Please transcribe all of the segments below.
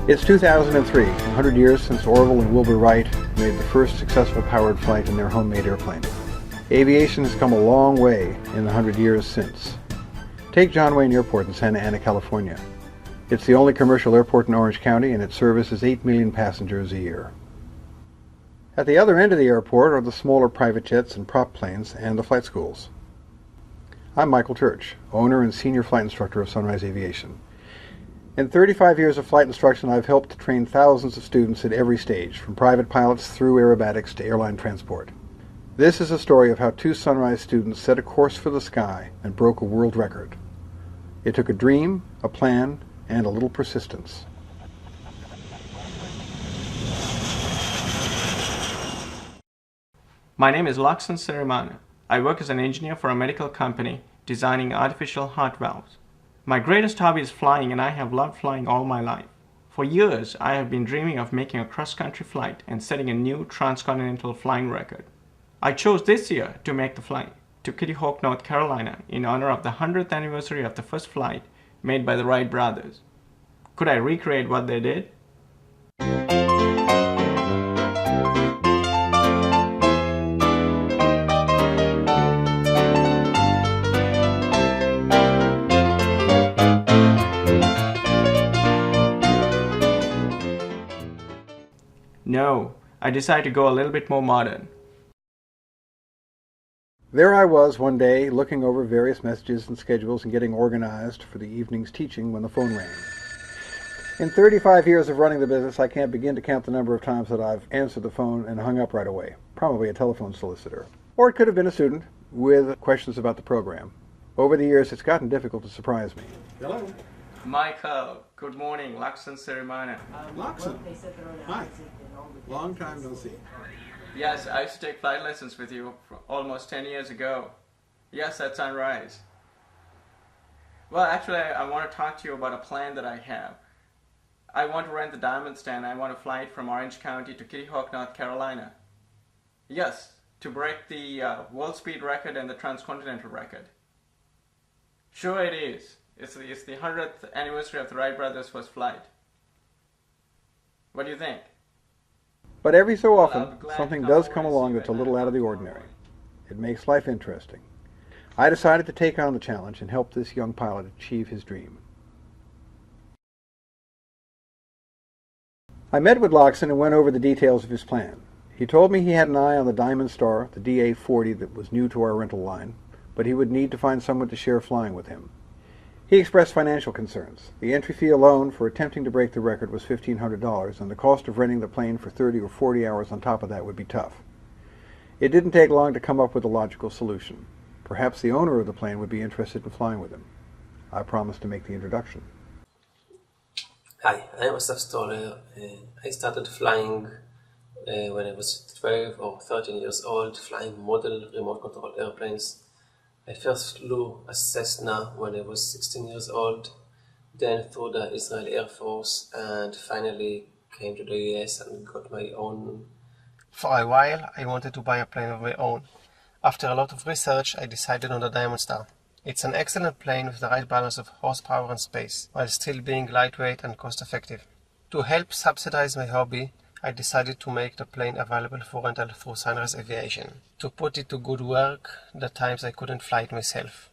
It's 2003, 100 years since Orville and Wilbur Wright made the first successful powered flight in their homemade airplane. Aviation has come a long way in the 100 years since. Take John Wayne Airport in Santa Ana, California. It's the only commercial airport in Orange County, and it services 8 million passengers a year. At the other end of the airport are the smaller private jets and prop planes and the flight schools. I'm Michael Church, owner and senior flight instructor of Sunrise Aviation. In 35 years of flight instruction, I've helped to train thousands of students at every stage, from private pilots through aerobatics to airline transport. This is a story of how two Sunrise students set a course for the sky and broke a world record. It took a dream, a plan, and a little persistence. My name is Laksan Serimana. I work as an engineer for a medical company designing artificial heart valves. My greatest hobby is flying, and I have loved flying all my life. For years, I have been dreaming of making a cross-country flight and setting a new transcontinental flying record. I chose this year to make the flight to Kitty Hawk, North Carolina in honor of the 100th anniversary of the first flight made by the Wright Brothers. Could I recreate what they did? No, I decided to go a little bit more modern. There I was one day looking over various messages and schedules and getting organized for the evening's teaching when the phone rang. In 35 years of running the business, I can't begin to count the number of times that I've answered the phone and hung up right away. Probably a telephone solicitor. Or it could have been a student with questions about the program. Over the years, it's gotten difficult to surprise me. Hello. Michael, good morning. Laksan Serimana. Laksan. Hi. Long time no see. Yes, I used to take flight lessons with you almost 10 years ago. Yes, at Sunrise. Well, actually, I want to talk to you about a plan that I have. I want to rent the DiamondStar, and I want to fly it from Orange County to Kitty Hawk, North Carolina. Yes, to break the world speed record and the Transcontinental record. Sure it is. It's the 100th anniversary of the Wright Brothers' first flight. What do you think? But every so often, something does come along that's a little out of the ordinary. It makes life interesting. I decided to take on the challenge and help this young pilot achieve his dream. I met with Laksan and went over the details of his plan. He told me he had an eye on the DiamondStar, the DA-40 that was new to our rental line, but he would need to find someone to share flying with him. He expressed financial concerns. The entry fee alone for attempting to break the record was $1,500, and the cost of renting the plane for 30 or 40 hours on top of that would be tough. It didn't take long to come up with a logical solution. Perhaps the owner of the plane would be interested in flying with him. I promised to make the introduction. Hi, I'm Asaf Stoller. I started flying when I was 12 or 13 years old, flying model remote control airplanes. I first flew a Cessna when I was 16 years old, then through the Israeli Air Force, and finally came to the US and got my own. For a while, I wanted to buy a plane of my own. After a lot of research, I decided on the DiamondStar. It's an excellent plane with the right balance of horsepower and space, while still being lightweight and cost-effective. To help subsidize my hobby, I decided to make the plane available for rental through Sunrise Aviation, to put it to good work the times I couldn't fly it myself.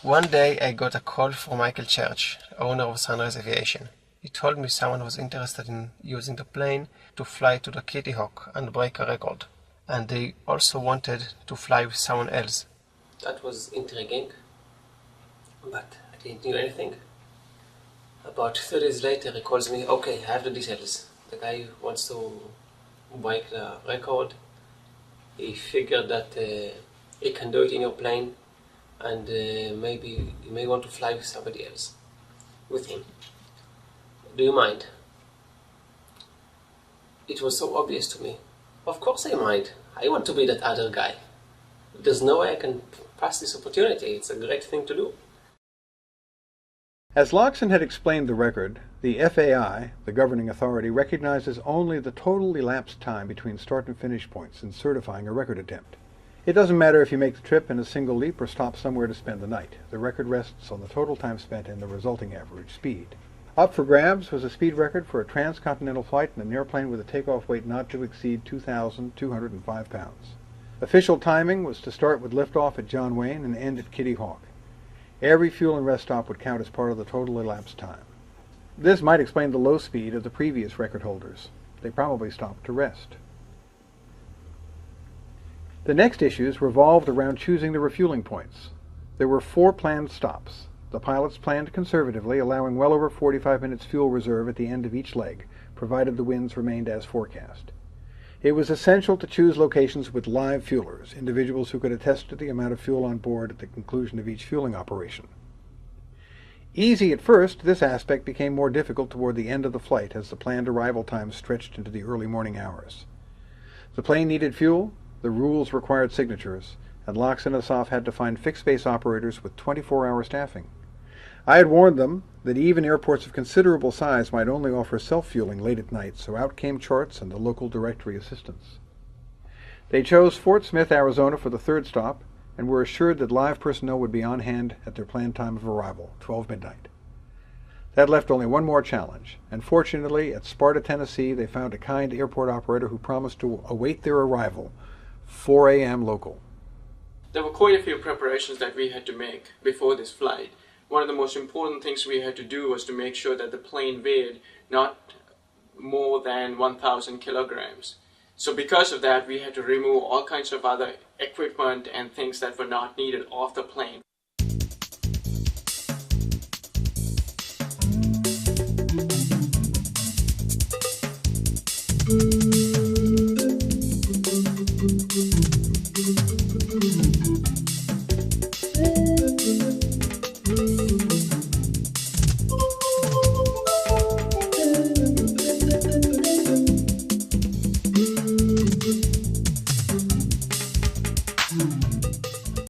One day I got a call from Michael Church, owner of Sunrise Aviation. He told me someone was interested in using the plane to fly to the Kitty Hawk and break a record, and they also wanted to fly with someone else. That was intriguing, but I didn't do anything. About 3 days later he calls me, okay, I have the details. The guy wants to break the record. He figured that he can do it in your plane, and maybe you may want to fly with somebody else, with him. Do you mind? It was so obvious to me. Of course I mind. I want to be that other guy. There's no way I can pass this opportunity. It's a great thing to do. As Laksan had explained the record, the FAI, the governing authority, recognizes only the total elapsed time between start and finish points in certifying a record attempt. It doesn't matter if you make the trip in a single leap or stop somewhere to spend the night. The record rests on the total time spent and the resulting average speed. Up for grabs was a speed record for a transcontinental flight in an airplane with a takeoff weight not to exceed 2,205 pounds. Official timing was to start with liftoff at John Wayne and end at Kitty Hawk. Every fuel and rest stop would count as part of the total elapsed time. This might explain the low speed of the previous record holders. They probably stopped to rest. The next issues revolved around choosing the refueling points. There were 4 planned stops. The pilots planned conservatively, allowing well over 45 minutes fuel reserve at the end of each leg, provided the winds remained as forecast. It was essential to choose locations with live fuelers, individuals who could attest to the amount of fuel on board at the conclusion of each fueling operation. Easy at first, this aspect became more difficult toward the end of the flight as the planned arrival time stretched into the early morning hours. The plane needed fuel, the rules required signatures, and Lox and Asaf had to find fixed-base operators with 24-hour staffing. I had warned them that even airports of considerable size might only offer self-fueling late at night, so out came charts and the local directory assistance. They chose Fort Smith, Arizona for the 3rd stop, and were assured that live personnel would be on hand at their planned time of arrival, 12 midnight. That left only one more challenge, and fortunately at Sparta, Tennessee, they found a kind airport operator who promised to await their arrival, 4 a.m. local. There were quite a few preparations that we had to make before this flight. One of the most important things we had to do was to make sure that the plane weighed not more than 1,000 kilograms. So because of that, we had to remove all kinds of other equipment and things that were not needed off the plane.